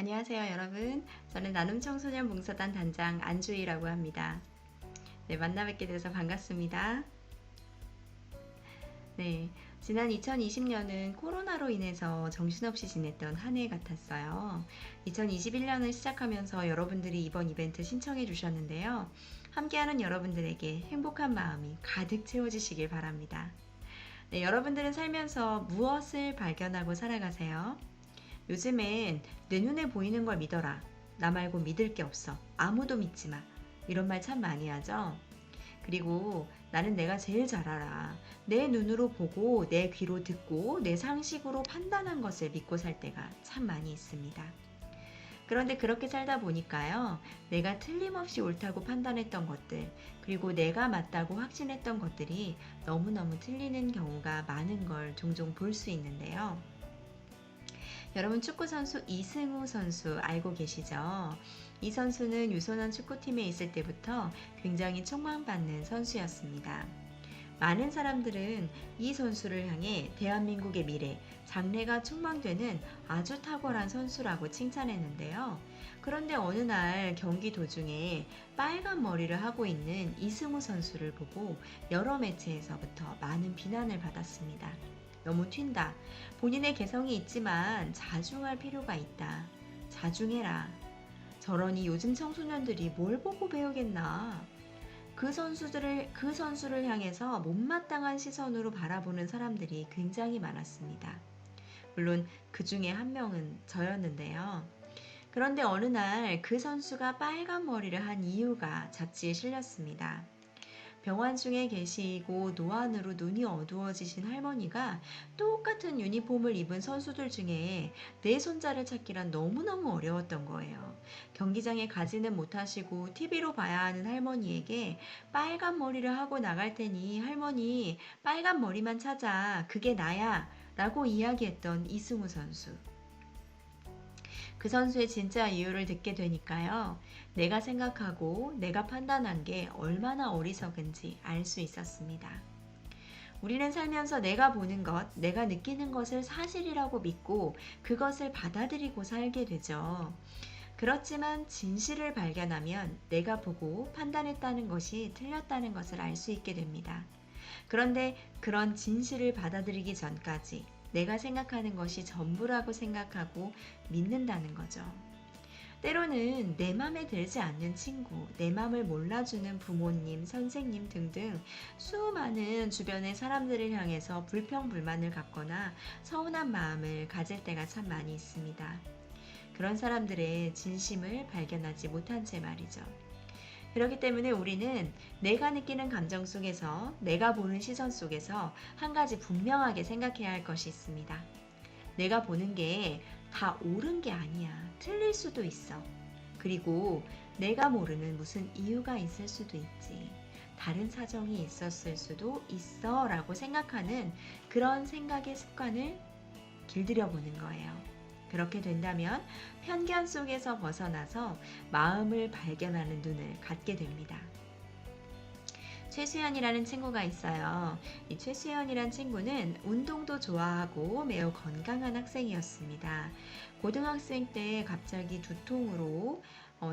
안녕하세요, 여러분. 저는 나눔청소년 봉사단 단장 안주희라고 합니다. 네, 만나 뵙게 돼서 반갑습니다. 네, 지난 2020년은 코로나로 인해서 정신없이 지냈던 한 해 같았어요. 2021년을 시작하면서 여러분들이 이번 이벤트 신청해 주셨는데요. 함께하는 여러분들에게 행복한 마음이 가득 채워지시길 바랍니다. 네, 여러분들은 살면서 무엇을 발견하고 살아가세요? 요즘엔 내 눈에 보이는 걸 믿어라. 나 말고 믿을 게 없어. 아무도 믿지 마. 이런 말 참 많이 하죠. 그리고 나는 내가 제일 잘 알아. 내 눈으로 보고 내 귀로 듣고 내 상식으로 판단한 것을 믿고 살 때가 참 많이 있습니다. 그런데 그렇게 살다 보니까요. 내가 틀림없이 옳다고 판단했던 것들, 그리고 내가 맞다고 확신했던 것들이 너무너무 틀리는 경우가 많은 걸 종종 볼 수 있는데요. 여러분 축구 선수 이승우 선수 알고 계시죠? 이 선수는 유소년 축구팀에 있을 때부터 굉장히 촉망받는 선수였습니다. 많은 사람들은 이 선수를 향해 대한민국의 미래, 장래가 촉망되는 아주 탁월한 선수라고 칭찬했는데요. 그런데 어느 날 경기 도중에 빨간 머리를 하고 있는 이승우 선수를 보고 여러 매체에서부터 많은 비난을 받았습니다. 너무 튄다. 본인의 개성이 있지만 자중할 필요가 있다. 자중해라. 저러니 요즘 청소년들이 뭘 보고 배우겠나. 그 선수를 향해서 못마땅한 시선으로 바라보는 사람들이 굉장히 많았습니다. 물론 그 중에 한 명은 저였는데요. 그런데 어느 날 그 선수가 빨간 머리를 한 이유가 잡지에 실렸습니다. 병원 중에 계시고 노안으로 눈이 어두워지신 할머니가 똑같은 유니폼을 입은 선수들 중에 내 손자를 찾기란 너무너무 어려웠던 거예요. 경기장에 가지는 못하시고 TV로 봐야 하는 할머니에게 빨간 머리를 하고 나갈 테니 할머니 빨간 머리만 찾아. 그게 나야. 라고 이야기했던 이승우 선수. 그 선수의 진짜 이유를 듣게 되니까요. 내가 생각하고 내가 판단한 게 얼마나 어리석은지 알 수 있었습니다. 우리는 살면서 내가 보는 것, 내가 느끼는 것을 사실이라고 믿고 그것을 받아들이고 살게 되죠. 그렇지만 진실을 발견하면 내가 보고 판단했다는 것이 틀렸다는 것을 알 수 있게 됩니다. 그런데 그런 진실을 받아들이기 전까지 내가 생각하는 것이 전부라고 생각하고 믿는다는 거죠. 때로는 내 맘에 들지 않는 친구, 내 맘을 몰라주는 부모님, 선생님 등등 수많은 주변의 사람들을 향해서 불평불만을 갖거나 서운한 마음을 가질 때가 참 많이 있습니다. 그런 사람들의 진심을 발견하지 못한 채 말이죠. 그렇기 때문에 우리는 내가 느끼는 감정 속에서, 내가 보는 시선 속에서 한 가지 분명하게 생각해야 할 것이 있습니다. 내가 보는 게 다 옳은 게 아니야. 틀릴 수도 있어. 그리고 내가 모르는 무슨 이유가 있을 수도 있지. 다른 사정이 있었을 수도 있어 라고 생각하는 그런 생각의 습관을 길들여 보는 거예요. 그렇게 된다면 편견 속에서 벗어나서 마음을 발견하는 눈을 갖게 됩니다. 최수연이라는 친구가 있어요. 이 최수연이란 친구는 운동도 좋아하고 매우 건강한 학생이었습니다. 고등학생 때 갑자기 두통으로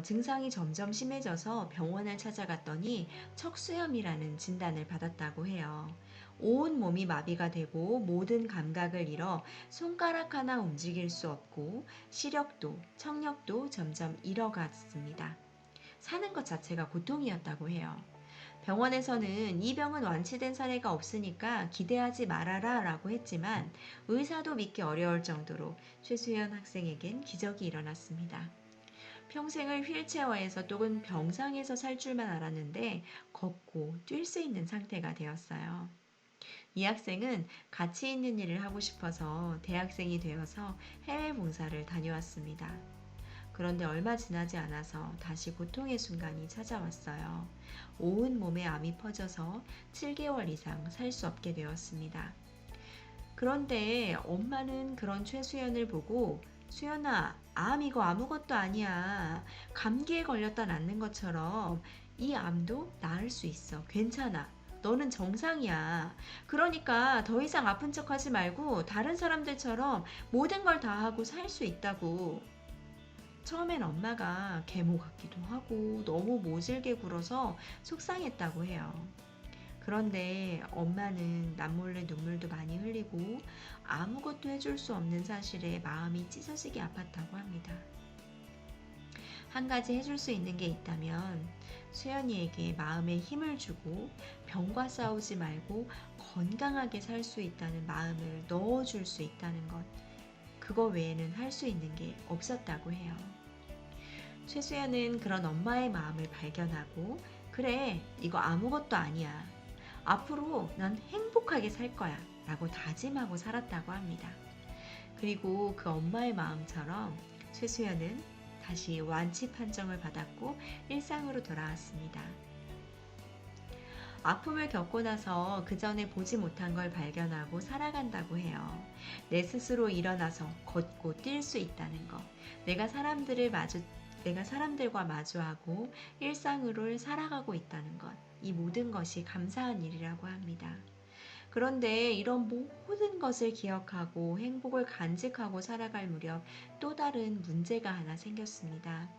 증상이 점점 심해져서 병원을 찾아갔더니 척수염이라는 진단을 받았다고 해요. 온 몸이 마비가 되고 모든 감각을 잃어 손가락 하나 움직일 수 없고 시력도, 청력도 점점 잃어갔습니다. 사는 것 자체가 고통이었다고 해요. 병원에서는 이 병은 완치된 사례가 없으니까 기대하지 말아라 라고 했지만 의사도 믿기 어려울 정도로 최수연 학생에겐 기적이 일어났습니다. 평생을 휠체어에서 또는 병상에서 살 줄만 알았는데 걷고 뛸 수 있는 상태가 되었어요. 이 학생은 가치 있는 일을 하고 싶어서 대학생이 되어서 해외 봉사를 다녀왔습니다. 그런데 얼마 지나지 않아서 다시 고통의 순간이 찾아왔어요. 온 몸에 암이 퍼져서 7개월 이상 살 수 없게 되었습니다. 그런데 엄마는 그런 최수연을 보고 수연아, 암 이거 아무것도 아니야. 감기에 걸렸다 낫는 것처럼 이 암도 나을 수 있어. 괜찮아. 너는 정상이야. 그러니까 더 이상 아픈 척 하지 말고 다른 사람들처럼 모든 걸 다 하고 살 수 있다고. 처음엔 엄마가 계모 같기도 하고 너무 모질게 굴어서 속상했다고 해요. 그런데 엄마는 남몰래 눈물도 많이 흘리고 아무것도 해줄 수 없는 사실에 마음이 찢어지게 아팠다고 합니다. 한 가지 해줄 수 있는 게 있다면 수연이에게 마음에 힘을 주고 병과 싸우지 말고 건강하게 살 수 있다는 마음을 넣어줄 수 있다는 것. 그거 외에는 할 수 있는 게 없었다고 해요. 최수연은 그런 엄마의 마음을 발견하고 그래, 이거 아무것도 아니야. 앞으로 난 행복하게 살 거야. 라고 다짐하고 살았다고 합니다. 그리고 그 엄마의 마음처럼 최수연은 다시 완치 판정을 받았고 일상으로 돌아왔습니다. 아픔을 겪고 나서 그 전에 보지 못한 걸 발견하고 살아간다고 해요. 내 스스로 일어나서 걷고 뛸 수 있다는 것. 내가 사람들과 마주하고 일상으로 살아가고 있다는 것. 이 모든 것이 감사한 일이라고 합니다. 그런데 이런 모든 것을 기억하고 행복을 간직하고 살아갈 무렵 또 다른 문제가 하나 생겼습니다.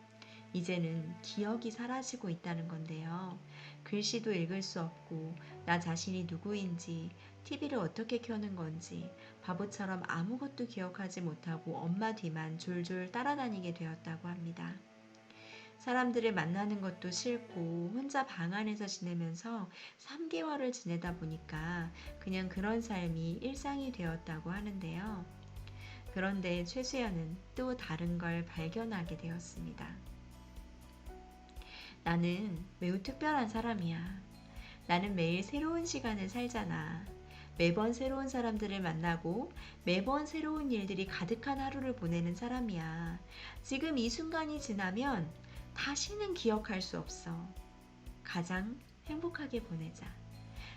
이제는 기억이 사라지고 있다는 건데요. 글씨도 읽을 수 없고 나 자신이 누구인지, TV를 어떻게 켜는 건지 바보처럼 아무것도 기억하지 못하고 엄마 뒤만 졸졸 따라다니게 되었다고 합니다. 사람들을 만나는 것도 싫고 혼자 방 안에서 지내면서 3개월을 지내다 보니까 그냥 그런 삶이 일상이 되었다고 하는데요. 그런데 최수연은 또 다른 걸 발견하게 되었습니다. 나는 매우 특별한 사람이야. 나는 매일 새로운 시간을 살잖아. 매번 새로운 사람들을 만나고 매번 새로운 일들이 가득한 하루를 보내는 사람이야. 지금 이 순간이 지나면 다시는 기억할 수 없어. 가장 행복하게 보내자.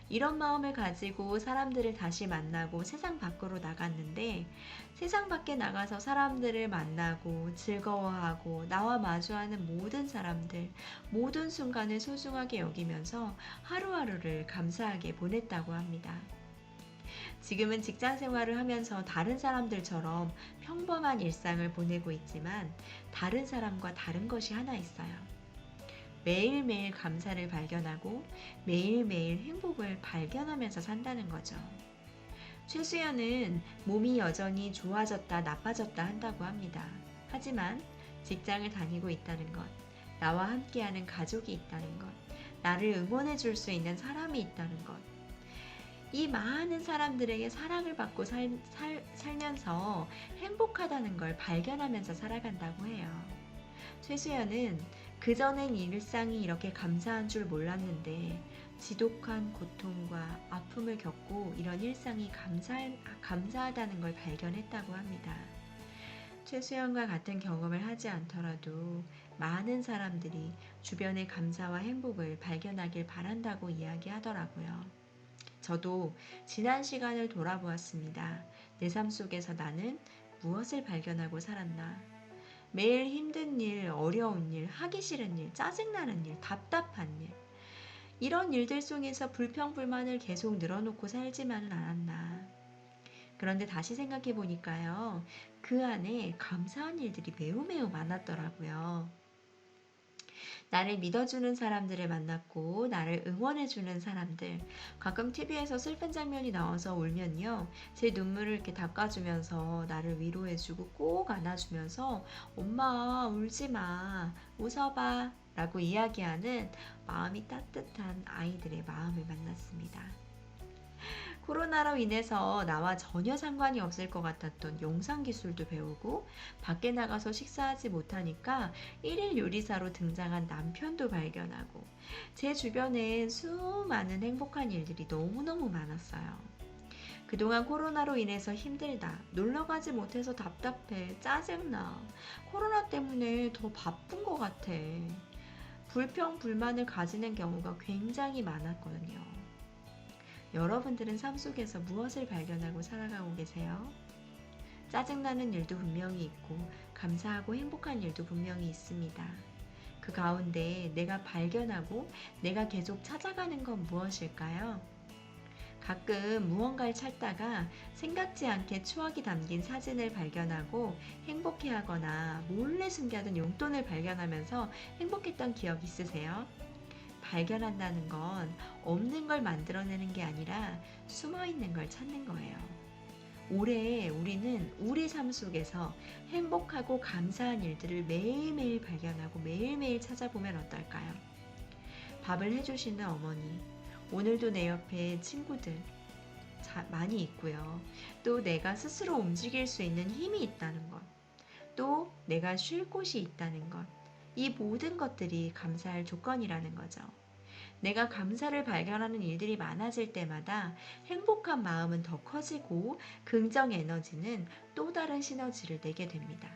이런 마음을 가지고 사람들을 다시 만나고 세상 밖으로 나갔는데 세상 밖에 나가서 사람들을 만나고 즐거워하고 나와 마주하는 모든 사람들, 모든 순간을 소중하게 여기면서 하루하루를 감사하게 보냈다고 합니다. 지금은 직장 생활을 하면서 다른 사람들처럼 평범한 일상을 보내고 있지만 다른 사람과 다른 것이 하나 있어요. 매일매일 감사를 발견하고 매일매일 행복을 발견하면서 산다는 거죠. 최수연은 몸이 여전히 좋아졌다 나빠졌다 한다고 합니다. 하지만 직장을 다니고 있다는 것, 나와 함께하는 가족이 있다는 것, 나를 응원해 줄 수 있는 사람이 있다는 것, 이 많은 사람들에게 사랑을 받고 살면서 행복하다는 걸 발견하면서 살아간다고 해요. 최수연은 그전엔 일상이 이렇게 감사한 줄 몰랐는데 지독한 고통과 아픔을 겪고 이런 일상이 감사하다는 걸 발견했다고 합니다. 최수연과 같은 경험을 하지 않더라도 많은 사람들이 주변의 감사와 행복을 발견하길 바란다고 이야기하더라고요. 저도 지난 시간을 돌아보았습니다. 내 삶 속에서 나는 무엇을 발견하고 살았나? 매일 힘든 일, 어려운 일, 하기 싫은 일, 짜증나는 일, 답답한 일. 이런 일들 속에서 불평불만을 계속 늘어놓고 살지만은 않았나. 그런데 다시 생각해 보니까요. 그 안에 감사한 일들이 매우 많았더라고요. 나를 믿어주는 사람들을 만났고 나를 응원해주는 사람들. 가끔 TV에서 슬픈 장면이 나와서 울면요. 제 눈물을 이렇게 닦아주면서 나를 위로해주고 꼭 안아주면서 엄마 울지 마. 웃어봐. 라고 이야기하는 마음이 따뜻한 아이들의 마음을 만났습니다. 코로나로 인해서 나와 전혀 상관이 없을 것 같았던 영상 기술도 배우고 밖에 나가서 식사하지 못하니까 일일 요리사로 등장한 남편도 발견하고 제 주변엔 수많은 행복한 일들이 너무너무 많았어요. 그동안 코로나로 인해서 힘들다, 놀러 가지 못해서 답답해, 짜증나, 코로나 때문에 더 바쁜 것 같아. 불평, 불만을 가지는 경우가 굉장히 많았거든요. 여러분들은 삶 속에서 무엇을 발견하고 살아가고 계세요? 짜증나는 일도 분명히 있고 감사하고 행복한 일도 분명히 있습니다. 그 가운데 내가 발견하고 내가 계속 찾아가는 건 무엇일까요? 가끔 무언가를 찾다가 생각지 않게 추억이 담긴 사진을 발견하고 행복해하거나 몰래 숨겨둔 용돈을 발견하면서 행복했던 기억 있으세요? 발견한다는 건 없는 걸 만들어내는 게 아니라 숨어 있는 걸 찾는 거예요. 올해 우리는 우리 삶 속에서 행복하고 감사한 일들을 매일매일 발견하고 매일매일 찾아보면 어떨까요? 밥을 해주시는 어머니, 오늘도 내 옆에 친구들 많이 있고요. 또 내가 스스로 움직일 수 있는 힘이 있다는 것, 또 내가 쉴 곳이 있다는 것, 이 모든 것들이 감사할 조건이라는 거죠. 내가 감사를 발견하는 일들이 많아질 때마다 행복한 마음은 더 커지고 긍정 에너지는 또 다른 시너지를 내게 됩니다.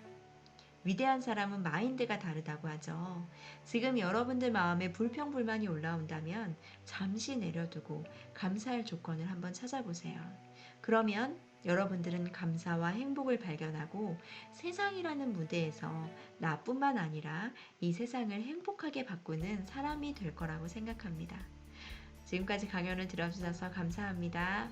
위대한 사람은 마인드가 다르다고 하죠. 지금 여러분들 마음에 불평불만이 올라온다면 잠시 내려두고 감사할 조건을 한번 찾아보세요. 그러면 여러분들은 감사와 행복을 발견하고 세상이라는 무대에서 나뿐만 아니라 이 세상을 행복하게 바꾸는 사람이 될 거라고 생각합니다. 지금까지 강연을 들어주셔서 감사합니다.